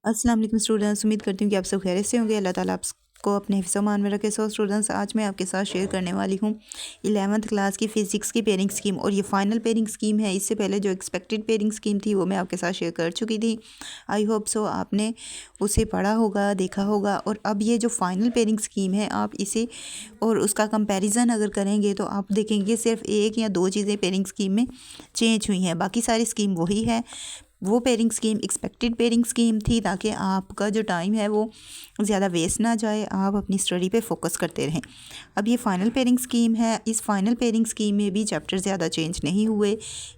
अस्सलाम वालेकुम स्टूडेंट्स, उम्मीद करती हूँ कि आप सब खैरियत से होंगे। अल्लाह ताला आपको अपने हिफ्ज़-ओ-मान में रखे। सो स्टूडेंट्स, आज मैं आपके साथ शेयर करने वाली हूँ 11th क्लास की फ़िज़िक्स की पेयरिंग स्कीम, और ये फ़ाइनल पेयरिंग स्कीम है। इससे पहले जो एक्सपेक्टेड पेयरिंग स्कीम थी वो मैं आपके साथ शेयर कर चुकी थी। आई होप सो आपने उसे पढ़ा होगा, देखा होगा। और अब ये जो फ़ाइनल पेयरिंग स्कीम है, आप इसे और उसका कंपैरिजन अगर करेंगे तो आप देखेंगे सिर्फ एक या दो चीज़ें पेयरिंग स्कीम में चेंज हुई हैं, बाकी सारी स्कीम वही है। वो pairing scheme expected pairing scheme थी, ताकि आपका जो टाइम है वो ज़्यादा वेस्ट ना जाए, आप अपनी स्टडी पे फोकस करते रहें। अब ये फ़ाइनल पेयरिंग स्कीम है। इस फ़ाइनल पेयरिंग स्कीम में भी चैप्टर ज़्यादा चेंज नहीं हुए,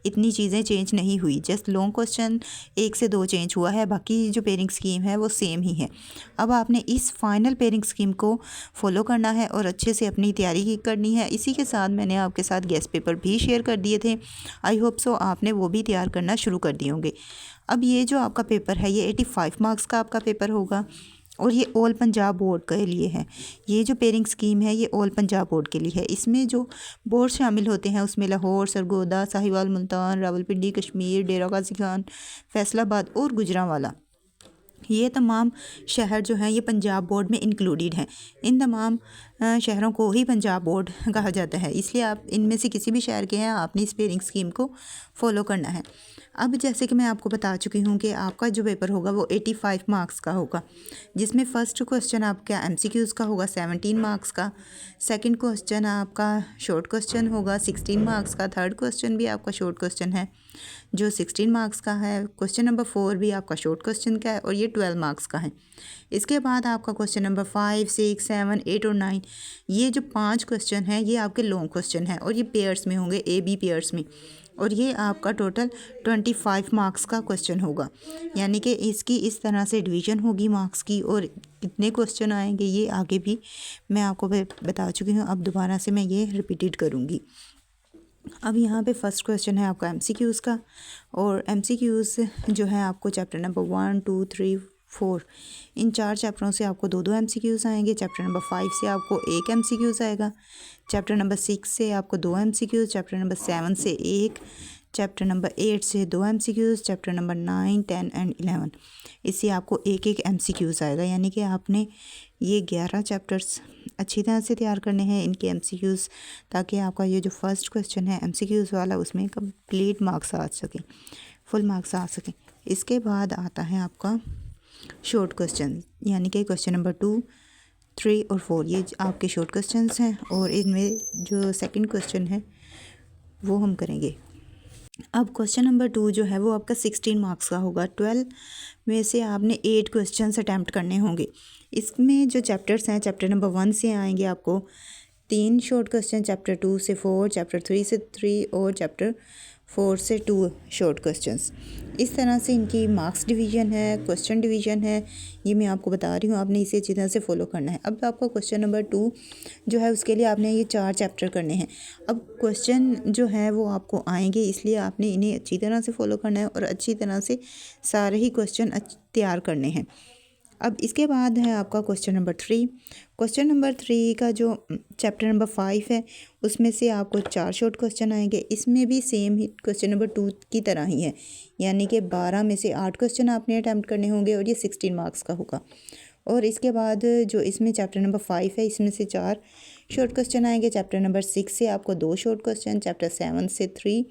इतनी चीज़ें चेंज नहीं हुई। जस्ट लॉन्ग क्वेश्चन 1 से 2 चेंज हुआ है, बाकी जो पेयरिंग स्कीम है वो सेम ही है। अब आपने इस फ़ाइनल पेयरिंग स्कीम को फॉलो करना है और अच्छे से अपनी तैयारी करनी है। इसी के साथ मैंने आपके साथ गेस्ट पेपर भी शेयर कर दिए थे। आई होप सो आपने वो भी तैयार करना शुरू कर दिए होंगे। अब ये जो आपका पेपर है ये 85 मार्क्स का आपका पेपर होगा, और ये ऑल पंजाब बोर्ड के लिए है। ये जो पेयरिंग स्कीम है ये ऑल पंजाब बोर्ड के लिए है। इसमें जो बोर्ड शामिल होते हैं उसमें लाहौर, सरगोदा, साहिवाल, मुल्तान, रावलपिंडी, कश्मीर, डेरा गाजी खान, फैसलाबाद और गुजरांवाला, ये तमाम शहर जो हैं ये पंजाब बोर्ड में इंक्लूडेड हैं। इन तमाम शहरों को ही पंजाब बोर्ड कहा जाता है, इसलिए आप इनमें से किसी भी शहर के हैं, आपने इस पेयरिंग स्कीम को फॉलो करना है। अब जैसे कि मैं आपको बता चुकी हूँ कि आपका जो पेपर होगा वो 85 मार्क्स का होगा, जिसमें फ़र्स्ट क्वेश्चन आपका MCQs का होगा 17 मार्क्स का। सेकंड क्वेश्चन आपका शॉर्ट क्वेश्चन होगा 16 मार्क्स का। थर्ड क्वेश्चन भी आपका शॉर्ट क्वेश्चन है जो 16 मार्क्स का है। क्वेश्चन नंबर 4 भी आपका शॉर्ट क्वेश्चन का है और ये 12 मार्क्स का है। इसके बाद आपका क्वेश्चन नंबर 5, 6, 7, 8 और 9, ये जो 5 क्वेश्चन हैं ये आपके लॉन्ग क्वेश्चन हैं, और ये पेयर्स में होंगे, AB पेयर्स में, और ये आपका टोटल 25 मार्क्स का क्वेश्चन होगा। यानी कि इसकी इस तरह से डिवीज़न होगी मार्क्स की, और कितने क्वेश्चन आएंगे ये आगे भी मैं आपको बता चुकी हूँ। अब दोबारा से मैं ये रिपीटेड करूँगी। अब यहाँ पे फर्स्ट क्वेश्चन है आपका MCQs का, और MCQs जो है आपको चैप्टर नंबर 1, 2, 3, 4, इन 4 चैप्टरों से आपको 2-2 MCQs आएंगे। चैप्टर नंबर 5 से आपको 1 MCQs आएगा। चैप्टर नंबर 6 से आपको 2 MCQs। चैप्टर नंबर 7 से 1। चैप्टर नंबर 8 से 2 MCQs। चैप्टर नंबर 9, 10 एंड 11, इससे आपको 1-1 MCQs आएगा। यानी कि आपने ये 11 चैप्टर्स अच्छी तरह से तैयार करने हैं, इनके MCQs, ताकि आपका ये जो फर्स्ट क्वेश्चन है MCQs वाला उसमें कंप्लीट मार्क्स आ सकें, फुल मार्क्स आ सकें। इसके बाद आता है आपका शॉर्ट क्वेश्चन, यानी कि क्वेश्चन नंबर 2, 3 और 4, ये आपके शॉर्ट क्वेश्चंस हैं, और इनमें जो सेकंड क्वेश्चन है वो हम करेंगे। अब क्वेश्चन नंबर 2 जो है वो आपका 16 मार्क्स का होगा। 12 में से आपने 8 क्वेश्चंस अटैम्प्ट करने होंगे। इसमें जो चैप्टर्स हैं, चैप्टर नंबर 1 से आएंगे आपको 3 शॉर्ट क्वेश्चन, चैप्टर 2 से 4, चैप्टर 3 से 3 और चैप्टर 4 से 2 शॉर्ट क्वेश्चंस। इस तरह से इनकी मार्क्स डिवीज़न है, क्वेश्चन डिवीज़न है, ये मैं आपको बता रही हूँ। आपने इसे अच्छी तरह से फॉलो करना है। अब आपका क्वेश्चन नंबर 2 जो है उसके लिए आपने ये 4 चैप्टर करने हैं। अब क्वेश्चन जो है वो आपको आएंगे, इसलिए आपने इन्हें अच्छी तरह से फॉलो करना है और अच्छी तरह से सारे ही क्वेश्चन तैयार करने हैं। अब इसके बाद है आपका क्वेश्चन नंबर 3। क्वेश्चन नंबर 3 का जो चैप्टर नंबर 5 है उसमें से आपको 4 शॉर्ट क्वेश्चन आएंगे। इसमें भी सेम ही क्वेश्चन नंबर 2 की तरह ही है, यानी कि 12 में से 8 क्वेश्चन आपने अटैम्प्ट करने होंगे, और ये 16 मार्क्स का होगा। और इसके बाद जो इसमें चैप्टर नंबर 5 है इसमें से 4 शॉर्ट क्वेश्चन आएंगे। चैप्टर नंबर 6 से आपको 2 शॉर्ट क्वेश्चन, चैप्टर 7 से 3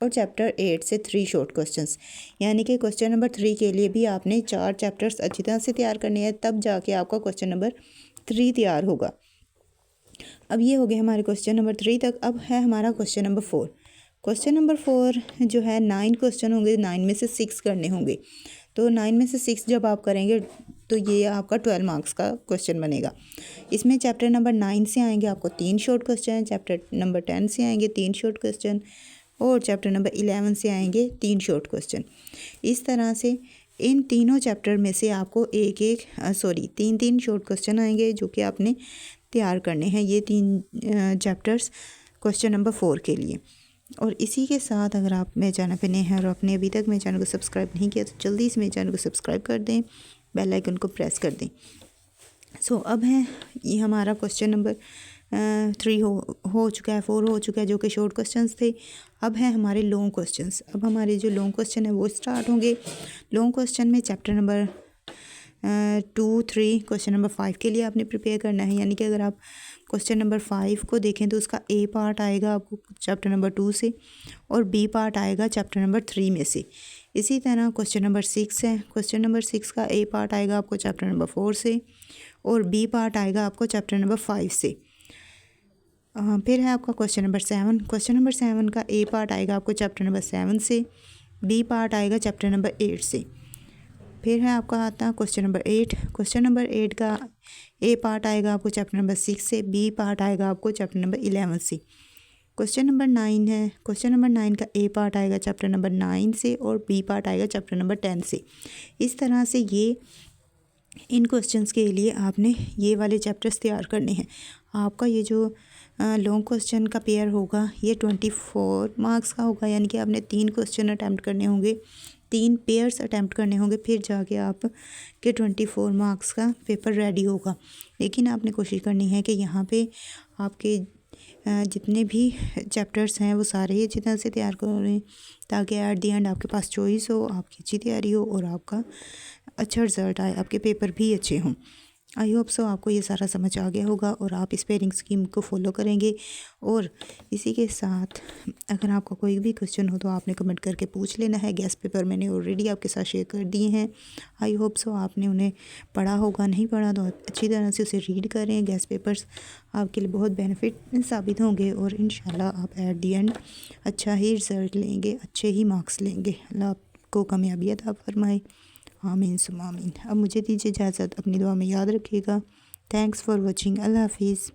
और चैप्टर 8 से 3 शॉर्ट क्वेश्चंस। यानी कि क्वेश्चन नंबर 3 के लिए भी आपने 4 चैप्टर्स अच्छी तरह से तैयार करने हैं, तब जाके आपका क्वेश्चन नंबर 3 तैयार होगा। अब ये हो गया हमारे क्वेश्चन नंबर 3 तक। अब है हमारा क्वेश्चन नंबर 4। क्वेश्चन नंबर 4 जो है 9 क्वेश्चन होंगे, 9 में से 6 करने होंगे। तो 9 में से 6 जब आप करेंगे तो ये आपका 12 मार्क्स का क्वेश्चन बनेगा। इसमें चैप्टर नंबर 9 से आएंगे आपको 3 शॉर्ट क्वेश्चन, चैप्टर नंबर 10 से आएंगे 3 शॉर्ट क्वेश्चन, और चैप्टर नंबर 11 से आएंगे 3 शॉर्ट क्वेश्चन। इस तरह से इन तीनों चैप्टर में से आपको 3 शॉर्ट क्वेश्चन आएंगे जो कि आपने तैयार करने हैं, ये 3 चैप्टर्स क्वेश्चन नंबर 4 के लिए। और इसी के साथ अगर आप मेरे चैनल पे नए हैं और आपने अभी तक मेरे चैनल को सब्सक्राइब नहीं किया तो जल्दी से मेरे चैनल को सब्सक्राइब कर दें, बेल आइकन को प्रेस कर दें। अब है ये हमारा क्वेश्चन नंबर 3 हो चुका है, 4 हो चुका है जो कि शॉर्ट क्वेश्चंस थे। अब है हमारे लॉन्ग क्वेश्चंस। अब हमारे जो लॉन्ग क्वेश्चन है वो स्टार्ट होंगे। लॉन्ग क्वेश्चन में चैप्टर नंबर 2, 3 क्वेश्चन नंबर 5 के लिए आपने प्रिपेयर करना है। यानी कि अगर आप क्वेश्चन नंबर 5 को देखें तो उसका ए पार्ट आएगा आपको चैप्टर नंबर 2 से और बी पार्ट आएगा चैप्टर नंबर 3 में से। इसी तरह क्वेश्चन नंबर 6 है, क्वेश्चन नंबर 6 का ए पार्ट आएगा आपको चैप्टर नंबर 4 से और बी पार्ट आएगा आपको चैप्टर नंबर 5 से। फिर है आपका क्वेश्चन नंबर 7, क्वेश्चन नंबर 7 का ए पार्ट आएगा आपको चैप्टर नंबर 7 से, बी पार्ट आएगा चैप्टर नंबर 8 से। फिर है आपका आता है क्वेश्चन नंबर 8, क्वेश्चन नंबर 8 का ए पार्ट आएगा आपको चैप्टर नंबर 6 से, बी पार्ट आएगा आपको चैप्टर नंबर 11 से। क्वेश्चन नंबर 9 है, क्वेश्चन नंबर 9 का ए पार्ट आएगा चैप्टर नंबर 9 से और बी पार्ट आएगा चैप्टर नंबर 10 से। इस तरह से ये इन क्वेश्चंस के लिए आपने ये वाले चैप्टर्स तैयार करने हैं। आपका ये जो लॉन्ग क्वेश्चन का पेयर होगा ये 24 मार्क्स का होगा। यानी कि आपने 3 क्वेश्चन अटैम्प्ट करने होंगे, 3 पेयर्स अटैम्प्ट करने होंगे, फिर जाके आप के 24 मार्क्स का पेपर रेडी होगा। लेकिन आपने कोशिश करनी है कि यहाँ पे आपके जितने भी चैप्टर्स हैं वो सारे अच्छी तरह से तैयार करें ताकि एट दी एंड आपके पास चॉइस हो, आपकी अच्छी तैयारी हो और आपका अच्छा रिज़ल्ट आए, आपके पेपर भी अच्छे हों। आई होप सो आपको ये सारा समझ आ गया होगा और आप इस पेयरिंग स्कीम को फॉलो करेंगे। और इसी के साथ अगर आपका कोई भी क्वेश्चन हो तो आपने कमेंट करके पूछ लेना है। गेस्ट पेपर मैंने ऑलरेडी आपके साथ शेयर कर दिए हैं। आई होप सो आपने उन्हें पढ़ा होगा, नहीं पढ़ा तो अच्छी तरह से उसे रीड करें। गेस्ट पेपर्स आपके लिए बहुत बेनिफिट साबित होंगे और इंशाल्लाह आप एट दी एंड अच्छा ही रिज़ल्ट लेंगे, अच्छे ही मार्क्स लेंगे। अल्लाह आपको कामयाबी अता फरमाए। आमीन सुम्मा आमीन। अब मुझे दीजिए इजाज़त, अपनी दुआ में याद रखिएगा। Thanks for watching. अल्लाह हाफिज़।